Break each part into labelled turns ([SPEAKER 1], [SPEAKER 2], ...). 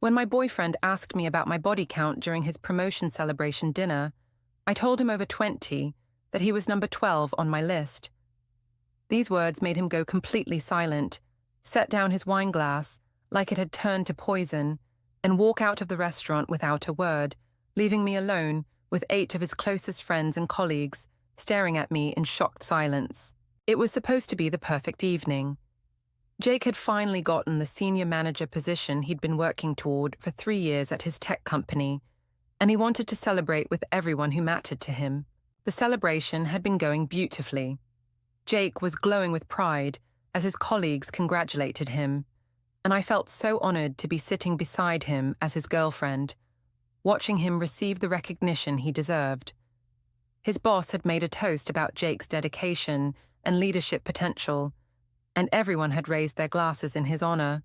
[SPEAKER 1] When my boyfriend asked me about my body count during his promotion celebration dinner, I told him over 20 that he was number 12 on my list. These words made him go completely silent, set down his wine glass like it had turned to poison, and walk out of the restaurant without a word, leaving me alone with 8 of his closest friends and colleagues staring at me in shocked silence. It was supposed to be the perfect evening. Jake had finally gotten the senior manager position he'd been working toward for 3 years at his tech company, and he wanted to celebrate with everyone who mattered to him. The celebration had been going beautifully. Jake was glowing with pride as his colleagues congratulated him, and I felt so honored to be sitting beside him as his girlfriend, watching him receive the recognition he deserved. His boss had made a toast about Jake's dedication and leadership potential, and everyone had raised their glasses in his honor.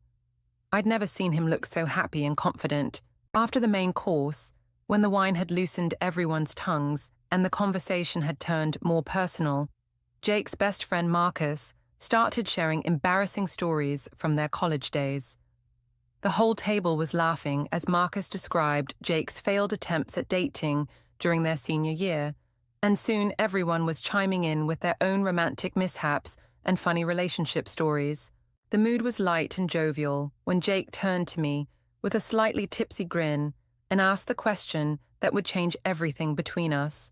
[SPEAKER 1] I'd never seen him look so happy and confident. After the main course, when the wine had loosened everyone's tongues and the conversation had turned more personal, Jake's best friend Marcus started sharing embarrassing stories from their college days. The whole table was laughing as Marcus described Jake's failed attempts at dating during their senior year, and soon everyone was chiming in with their own romantic mishaps and funny relationship stories. The mood was light and jovial when Jake turned to me with a slightly tipsy grin and asked the question that would change everything between us.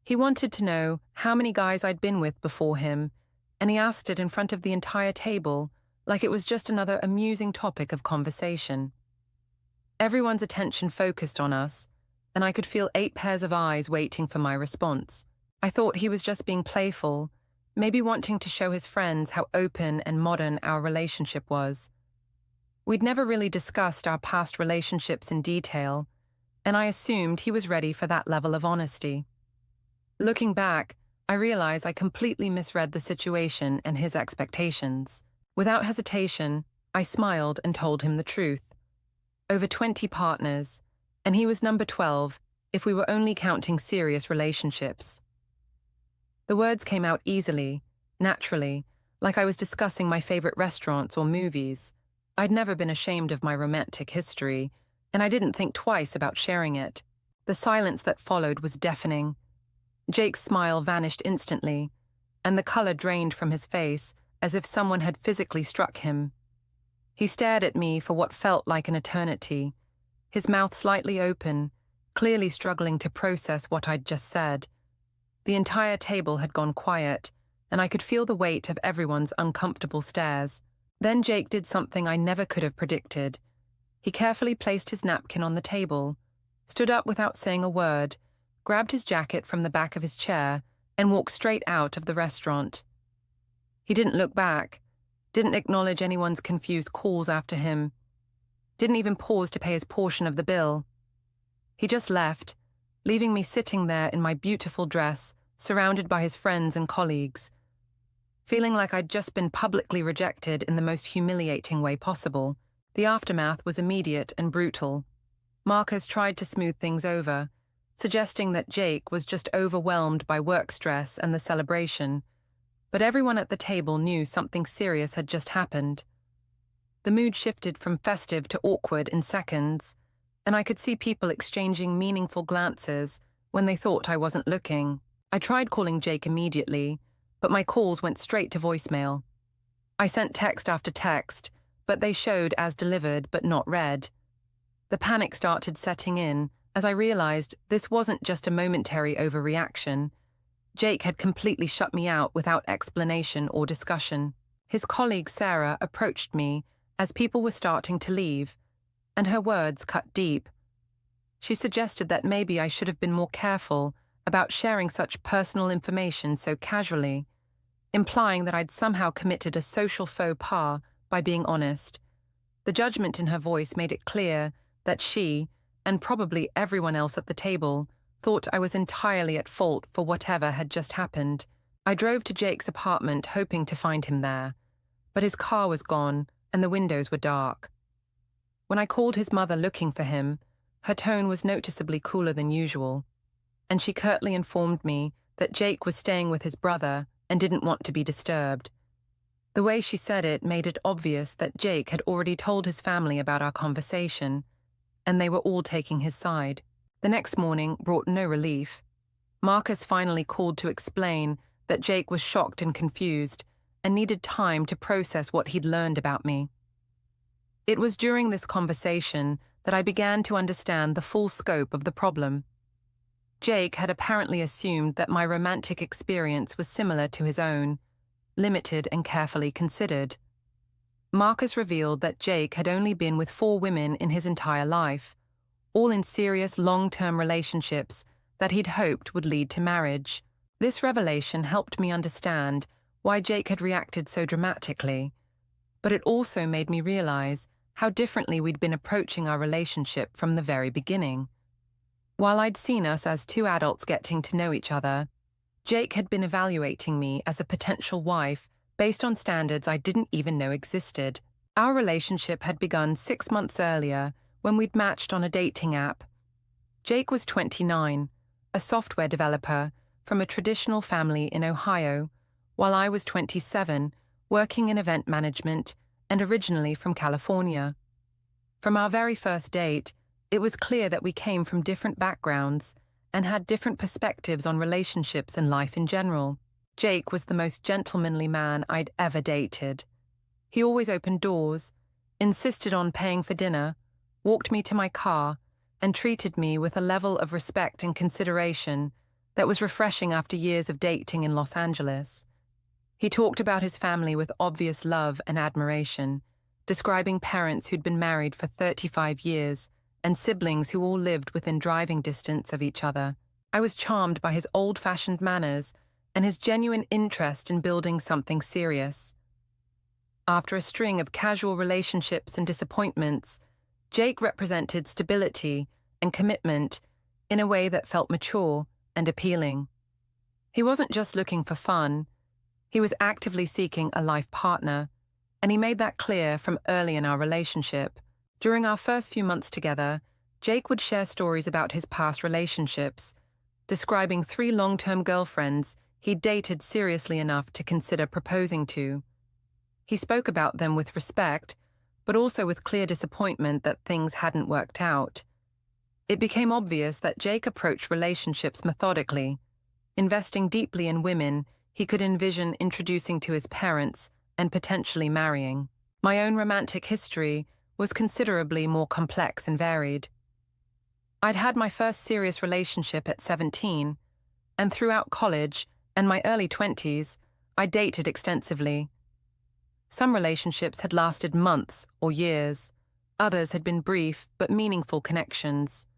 [SPEAKER 1] He wanted to know how many guys I'd been with before him, and he asked it in front of the entire table like it was just another amusing topic of conversation. Everyone's attention focused on us, and I could feel 8 pairs of eyes waiting for my response. I thought he was just being playful, maybe wanting to show his friends how open and modern our relationship was. We'd never really discussed our past relationships in detail, and I assumed he was ready for that level of honesty. Looking back, I realize I completely misread the situation and his expectations. Without hesitation, I smiled and told him the truth. Over 20 partners, and he was number 12 if we were only counting serious relationships. The words came out easily, naturally, like I was discussing my favorite restaurants or movies. I'd never been ashamed of my romantic history, and I didn't think twice about sharing it. The silence that followed was deafening. Jake's smile vanished instantly, and the color drained from his face as if someone had physically struck him. He stared at me for what felt like an eternity, his mouth slightly open, clearly struggling to process what I'd just said. The entire table had gone quiet, and I could feel the weight of everyone's uncomfortable stares. Then Jake did something I never could have predicted. He carefully placed his napkin on the table, stood up without saying a word, grabbed his jacket from the back of his chair, and walked straight out of the restaurant. He didn't look back, didn't acknowledge anyone's confused calls after him, didn't even pause to pay his portion of the bill. He just left, leaving me sitting there in my beautiful dress, surrounded by his friends and colleagues, feeling like I'd just been publicly rejected in the most humiliating way possible. The aftermath was immediate and brutal. Marcus tried to smooth things over, suggesting that Jake was just overwhelmed by work stress and the celebration, but everyone at the table knew something serious had just happened. The mood shifted from festive to awkward in seconds, and I could see people exchanging meaningful glances when they thought I wasn't looking. I tried calling Jake immediately, but my calls went straight to voicemail. I sent text after text, but they showed as delivered but not read. The panic started setting in as I realized this wasn't just a momentary overreaction. Jake had completely shut me out without explanation or discussion. His colleague Sarah approached me as people were starting to leave, and her words cut deep. She suggested that maybe I should have been more careful about sharing such personal information so casually, implying that I'd somehow committed a social faux pas by being honest. The judgment in her voice made it clear that she, and probably everyone else at the table, thought I was entirely at fault for whatever had just happened. I drove to Jake's apartment hoping to find him there, but his car was gone and the windows were dark. When I called his mother looking for him, her tone was noticeably cooler than usual, and she curtly informed me that Jake was staying with his brother and didn't want to be disturbed. The way she said it made it obvious that Jake had already told his family about our conversation, and they were all taking his side. The next morning brought no relief. Marcus finally called to explain that Jake was shocked and confused and needed time to process what he'd learned about me. It was during this conversation that I began to understand the full scope of the problem. Jake had apparently assumed that my romantic experience was similar to his own, limited and carefully considered. Marcus revealed that Jake had only been with 4 women in his entire life, all in serious long-term relationships that he'd hoped would lead to marriage. This revelation helped me understand why Jake had reacted so dramatically, but it also made me realize how differently we'd been approaching our relationship from the very beginning. While I'd seen us as 2 adults getting to know each other, Jake had been evaluating me as a potential wife based on standards I didn't even know existed. Our relationship had begun 6 months earlier when we'd matched on a dating app. Jake was 29, a software developer from a traditional family in Ohio, while I was 27, working in event management and originally from California. From our very first date, it was clear that we came from different backgrounds and had different perspectives on relationships and life in general. Jake was the most gentlemanly man I'd ever dated. He always opened doors, insisted on paying for dinner, walked me to my car, and treated me with a level of respect and consideration that was refreshing after years of dating in Los Angeles. He talked about his family with obvious love and admiration, describing parents who'd been married for 35 years and siblings who all lived within driving distance of each other. I was charmed by his old-fashioned manners and his genuine interest in building something serious. After a string of casual relationships and disappointments, Jake represented stability and commitment in a way that felt mature and appealing. He wasn't just looking for fun, he was actively seeking a life partner, and he made that clear from early in our relationship. During our first few months together, Jake would share stories about his past relationships, describing 3 long-term girlfriends he'd dated seriously enough to consider proposing to. He spoke about them with respect, but also with clear disappointment that things hadn't worked out. It became obvious that Jake approached relationships methodically, investing deeply in women he could envision introducing to his parents and potentially marrying. My own romantic history was considerably more complex and varied. I'd had my first serious relationship at 17, and throughout college and my early 20s, I dated extensively. Some relationships had lasted months or years. Others had been brief but meaningful connections.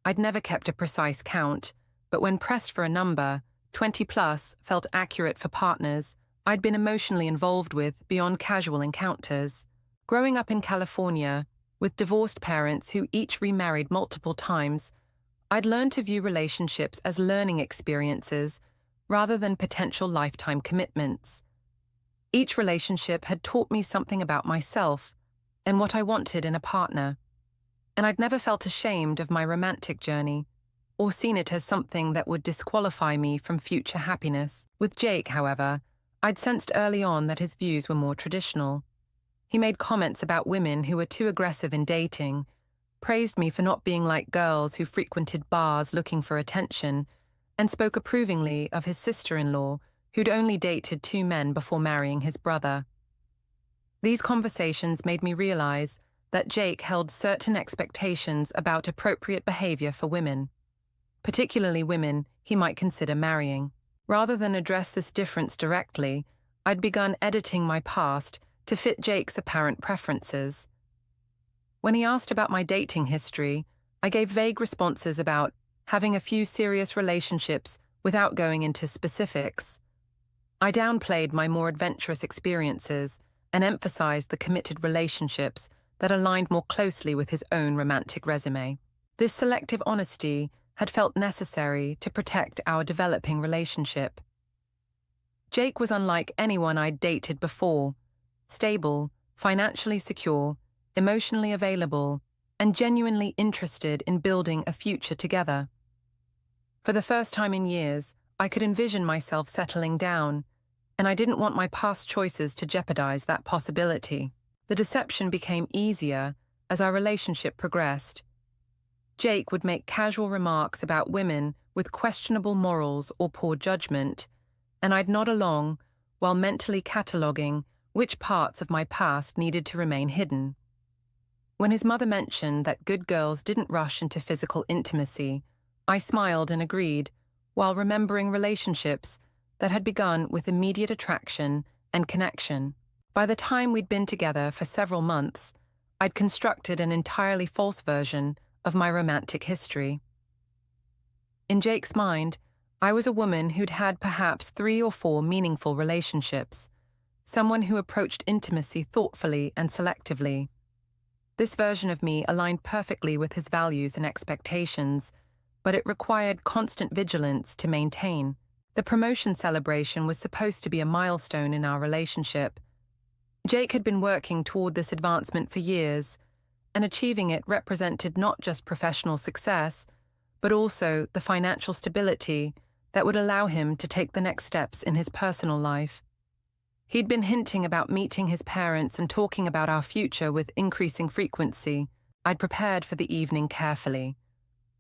[SPEAKER 1] I'd never kept a precise count, but when pressed for a number, 20 plus felt accurate for partners I'd been emotionally involved with beyond casual encounters. Growing up in California, with divorced parents who each remarried multiple times, I'd learned to view relationships as learning experiences rather than potential lifetime commitments. Each relationship had taught me something about myself and what I wanted in a partner, and I'd never felt ashamed of my romantic journey or seen it as something that would disqualify me from future happiness. With Jake, however, I'd sensed early on that his views were more traditional. He made comments about women who were too aggressive in dating, praised me for not being like girls who frequented bars looking for attention, and spoke approvingly of his sister-in-law, who'd only dated 2 men before marrying his brother. These conversations made me realize that Jake held certain expectations about appropriate behavior for women, particularly women he might consider marrying. Rather than address this difference directly, I'd begun editing my past to fit Jake's apparent preferences. When he asked about my dating history, I gave vague responses about having a few serious relationships without going into specifics. I downplayed my more adventurous experiences and emphasized the committed relationships that aligned more closely with his own romantic resume. This selective honesty had felt necessary to protect our developing relationship. Jake was unlike anyone I'd dated before, stable, financially secure, emotionally available, and genuinely interested in building a future together. For the first time in years, I could envision myself settling down, and I didn't want my past choices to jeopardize that possibility. The deception became easier as our relationship progressed. Jake would make casual remarks about women with questionable morals or poor judgment, and I'd nod along while mentally cataloguing which parts of my past needed to remain hidden. When his mother mentioned that good girls didn't rush into physical intimacy, I smiled and agreed, while remembering relationships that had begun with immediate attraction and connection. By the time we'd been together for several months, I'd constructed an entirely false version of my romantic history. In Jake's mind, I was a woman who'd had perhaps 3 or 4 meaningful relationships, someone who approached intimacy thoughtfully and selectively. This version of me aligned perfectly with his values and expectations, but it required constant vigilance to maintain. The promotion celebration was supposed to be a milestone in our relationship. Jake had been working toward this advancement for years, and achieving it represented not just professional success, but also the financial stability that would allow him to take the next steps in his personal life. He'd been hinting about meeting his parents and talking about our future with increasing frequency. I'd prepared for the evening carefully,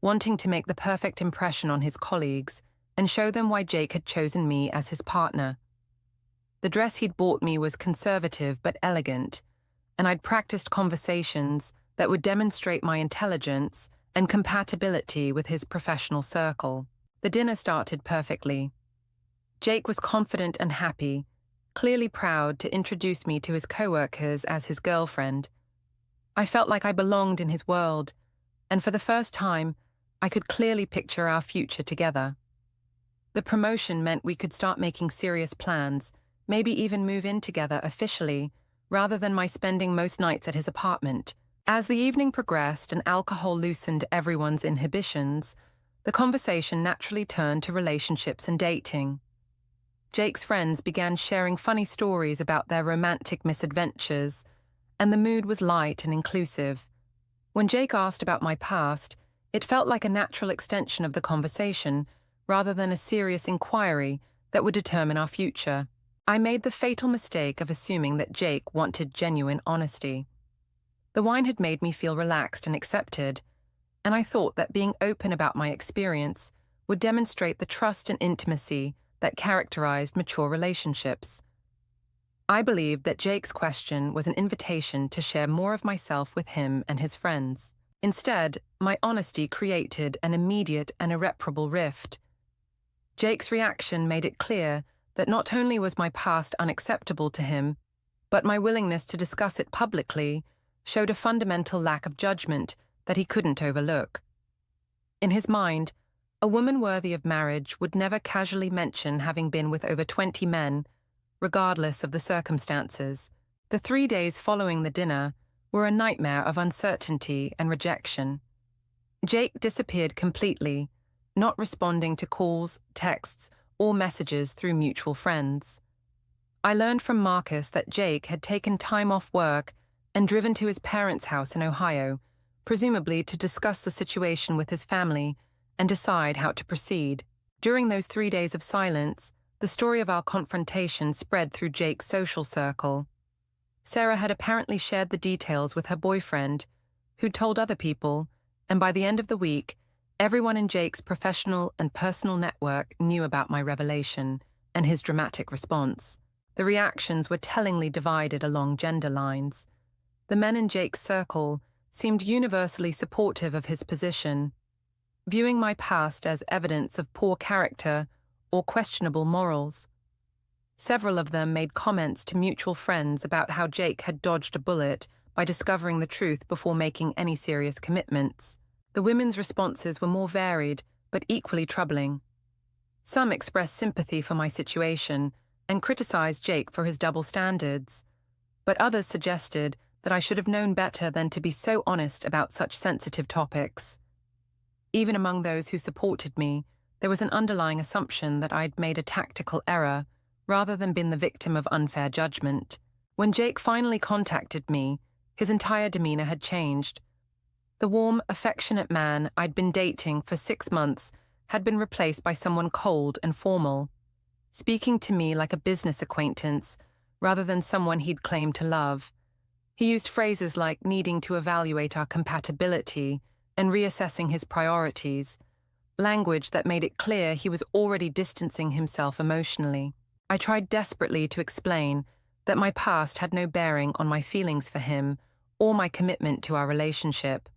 [SPEAKER 1] wanting to make the perfect impression on his colleagues and show them why Jake had chosen me as his partner. The dress he'd bought me was conservative but elegant, and I'd practiced conversations that would demonstrate my intelligence and compatibility with his professional circle. The dinner started perfectly. Jake was confident and happy, clearly proud to introduce me to his coworkers as his girlfriend. I felt like I belonged in his world, and for the first time, I could clearly picture our future together. The promotion meant we could start making serious plans, maybe even move in together officially, rather than my spending most nights at his apartment. As the evening progressed and alcohol loosened everyone's inhibitions, the conversation naturally turned to relationships and dating. Jake's friends began sharing funny stories about their romantic misadventures, and the mood was light and inclusive. When Jake asked about my past, it felt like a natural extension of the conversation, rather than a serious inquiry that would determine our future. I made the fatal mistake of assuming that Jake wanted genuine honesty. The wine had made me feel relaxed and accepted, and I thought that being open about my experience would demonstrate the trust and intimacy that characterized mature relationships. I believed that Jake's question was an invitation to share more of myself with him and his friends. Instead, my honesty created an immediate and irreparable rift. Jake's reaction made it clear that not only was my past unacceptable to him, but my willingness to discuss it publicly showed a fundamental lack of judgment that he couldn't overlook. In his mind, a woman worthy of marriage would never casually mention having been with over 20 men, regardless of the circumstances. The 3 days following the dinner were a nightmare of uncertainty and rejection. Jake disappeared completely, not responding to calls, texts, or messages through mutual friends. I learned from Marcus that Jake had taken time off work and driven to his parents' house in Ohio, presumably to discuss the situation with his family and decide how to proceed. During those 3 days of silence, the story of our confrontation spread through Jake's social circle. Sarah had apparently shared the details with her boyfriend, who'd told other people, and by the end of the week, everyone in Jake's professional and personal network knew about my revelation and his dramatic response. The reactions were tellingly divided along gender lines. The men in Jake's circle seemed universally supportive of his position, viewing my past as evidence of poor character or questionable morals. Several of them made comments to mutual friends about how Jake had dodged a bullet by discovering the truth before making any serious commitments. The women's responses were more varied, but equally troubling. Some expressed sympathy for my situation and criticized Jake for his double standards, but others suggested that I should have known better than to be so honest about such sensitive topics. Even among those who supported me, there was an underlying assumption that I'd made a tactical error, rather than been the victim of unfair judgment. When Jake finally contacted me, his entire demeanor had changed. The warm, affectionate man I'd been dating for 6 months had been replaced by someone cold and formal. speaking to me like a business acquaintance rather than someone he'd claimed to love. He used phrases like needing to evaluate our compatibility and reassessing his priorities, language that made it clear he was already distancing himself emotionally. I tried desperately to explain that my past had no bearing on my feelings for him or my commitment to our relationship.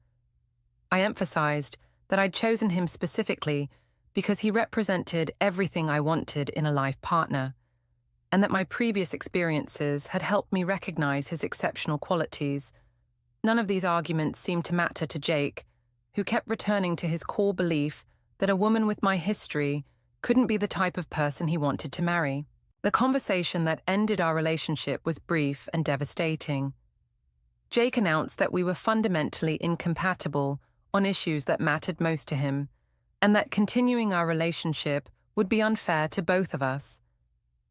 [SPEAKER 1] I emphasized that I'd chosen him specifically because he represented everything I wanted in a life partner, and that my previous experiences had helped me recognize his exceptional qualities. None of these arguments seemed to matter to Jake, who kept returning to his core belief that a woman with my history couldn't be the type of person he wanted to marry. The conversation that ended our relationship was brief and devastating. Jake announced that we were fundamentally incompatible on issues that mattered most to him, and that continuing our relationship would be unfair to both of us.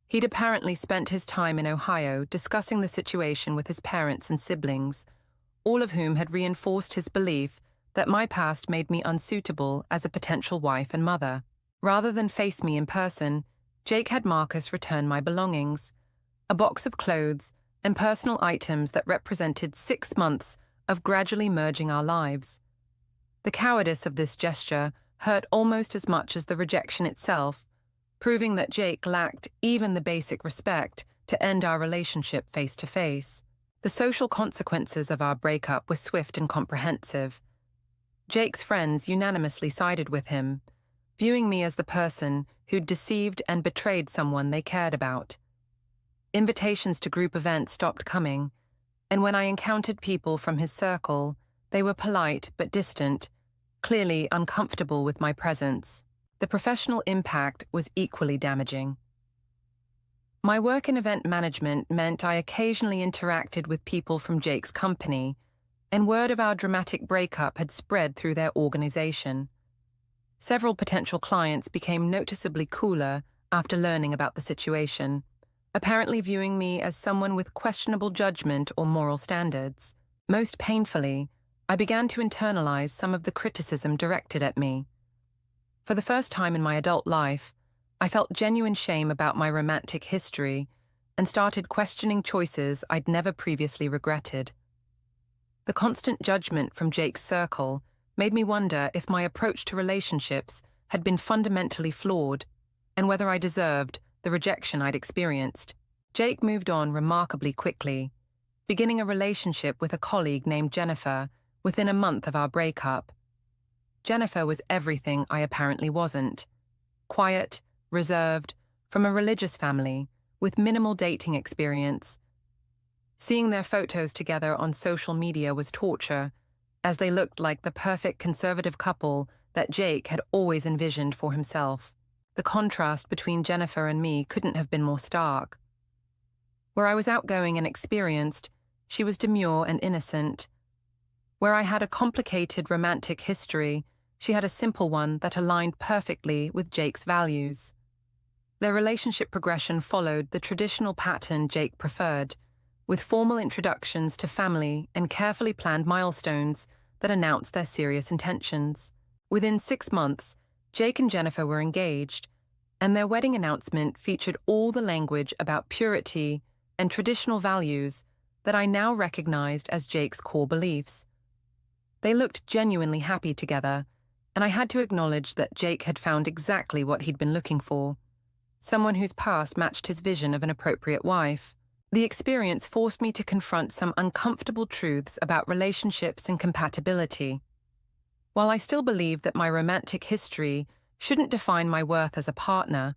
[SPEAKER 1] He'd apparently spent his time in Ohio discussing the situation with his parents and siblings, all of whom had reinforced his belief that my past made me unsuitable as a potential wife and mother. Rather than face me in person, Jake had Marcus return my belongings, a box of clothes and personal items that represented 6 months of gradually merging our lives. The cowardice of this gesture hurt almost as much as the rejection itself, proving that Jake lacked even the basic respect to end our relationship face to face. The social consequences of our breakup were swift and comprehensive. Jake's friends unanimously sided with him, viewing me as the person who'd deceived and betrayed someone they cared about. Invitations to group events stopped coming, and when I encountered people from his circle, they were polite but distant, clearly uncomfortable with my presence. The professional impact was equally damaging. My work in event management meant I occasionally interacted with people from Jake's company, and word of our dramatic breakup had spread through their organization. Several potential clients became noticeably cooler after learning about the situation, apparently viewing me as someone with questionable judgment or moral standards. Most painfully, I began to internalize some of the criticism directed at me. For the first time in my adult life, I felt genuine shame about my romantic history and started questioning choices I'd never previously regretted. The constant judgment from Jake's circle made me wonder if my approach to relationships had been fundamentally flawed and whether I deserved the rejection I'd experienced. Jake moved on remarkably quickly, beginning a relationship with a colleague named Jennifer within a month of our breakup. Jennifer was everything I apparently wasn't. Quiet, reserved, from a religious family, with minimal dating experience. Seeing their photos together on social media was torture, as they looked like the perfect conservative couple that Jake had always envisioned for himself. The contrast between Jennifer and me couldn't have been more stark. Where I was outgoing and experienced, she was demure and innocent. Where I had a complicated romantic history, she had a simple one that aligned perfectly with Jake's values. Their relationship progression followed the traditional pattern Jake preferred, with formal introductions to family and carefully planned milestones that announced their serious intentions. Within 6 months, Jake and Jennifer were engaged, and their wedding announcement featured all the language about purity and traditional values that I now recognized as Jake's core beliefs. They looked genuinely happy together, and I had to acknowledge that Jake had found exactly what he'd been looking for, someone whose past matched his vision of an appropriate wife. The experience forced me to confront some uncomfortable truths about relationships and compatibility. While I still believed that my romantic history shouldn't define my worth as a partner,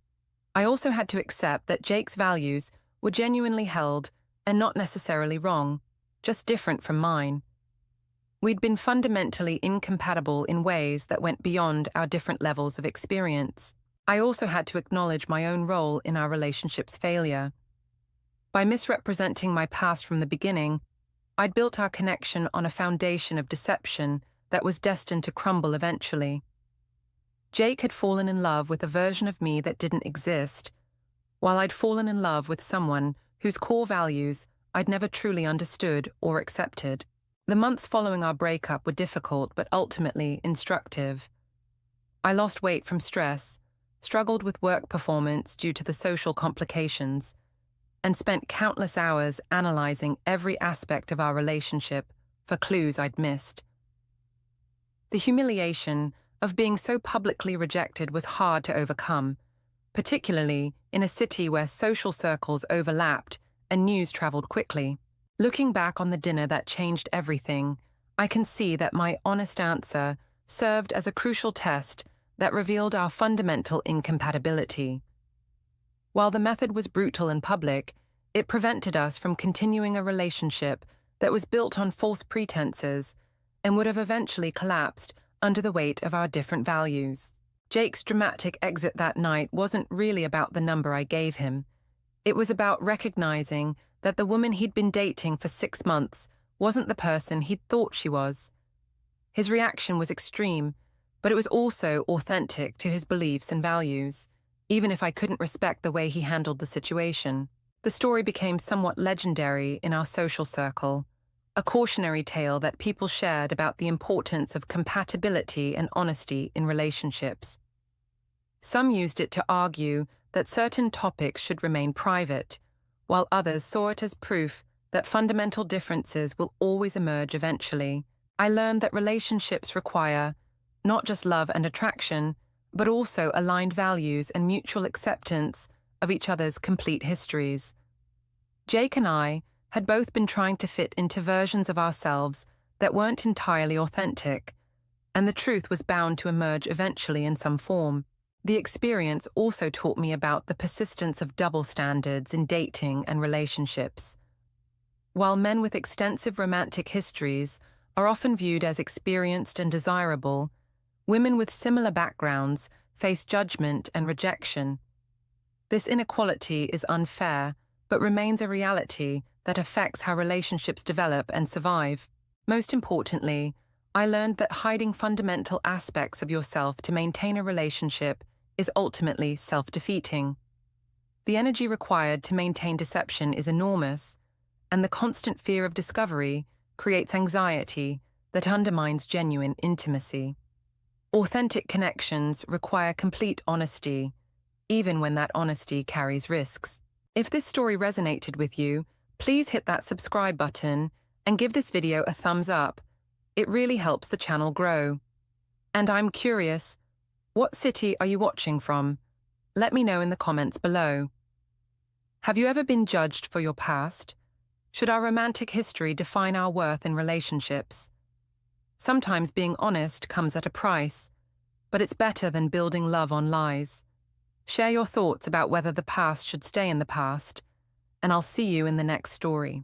[SPEAKER 1] I also had to accept that Jake's values were genuinely held and not necessarily wrong, just different from mine. We'd been fundamentally incompatible in ways that went beyond our different levels of experience. I also had to acknowledge my own role in our relationship's failure. By misrepresenting my past from the beginning, I'd built our connection on a foundation of deception that was destined to crumble eventually. Jake had fallen in love with a version of me that didn't exist, while I'd fallen in love with someone whose core values I'd never truly understood or accepted. The months following our breakup were difficult but ultimately instructive. I lost weight from stress, struggled with work performance due to the social complications, and spent countless hours analyzing every aspect of our relationship for clues I'd missed. The humiliation of being so publicly rejected was hard to overcome, particularly in a city where social circles overlapped and news traveled quickly. Looking back on the dinner that changed everything, I can see that my honest answer served as a crucial test that revealed our fundamental incompatibility. While the method was brutal and public, it prevented us from continuing a relationship that was built on false pretenses and would have eventually collapsed under the weight of our different values. Jake's dramatic exit that night wasn't really about the number I gave him. It was about recognizing that the woman he'd been dating for 6 months wasn't the person he'd thought she was. His reaction was extreme, but it was also authentic to his beliefs and values, even if I couldn't respect the way he handled the situation. The story became somewhat legendary in our social circle, a cautionary tale that people shared about the importance of compatibility and honesty in relationships. Some used it to argue that certain topics should remain private, while others saw it as proof that fundamental differences will always emerge eventually. I learned that relationships require not just love and attraction, but also aligned values and mutual acceptance of each other's complete histories. Jake and I had both been trying to fit into versions of ourselves that weren't entirely authentic, and the truth was bound to emerge eventually in some form. The experience also taught me about the persistence of double standards in dating and relationships. While men with extensive romantic histories are often viewed as experienced and desirable, women with similar backgrounds face judgment and rejection. This inequality is unfair, but remains a reality that affects how relationships develop and survive. Most importantly, I learned that hiding fundamental aspects of yourself to maintain a relationship is ultimately self-defeating. The energy required to maintain deception is enormous, and the constant fear of discovery creates anxiety that undermines genuine intimacy. Authentic connections require complete honesty, even when that honesty carries risks. If this story resonated with you, please hit that subscribe button and give this video a thumbs up. It really helps the channel grow. And I'm curious, what city are you watching from? Let me know in the comments below. Have you ever been judged for your past? Should our romantic history define our worth in relationships? Sometimes being honest comes at a price, but it's better than building love on lies. Share your thoughts about whether the past should stay in the past, and I'll see you in the next story.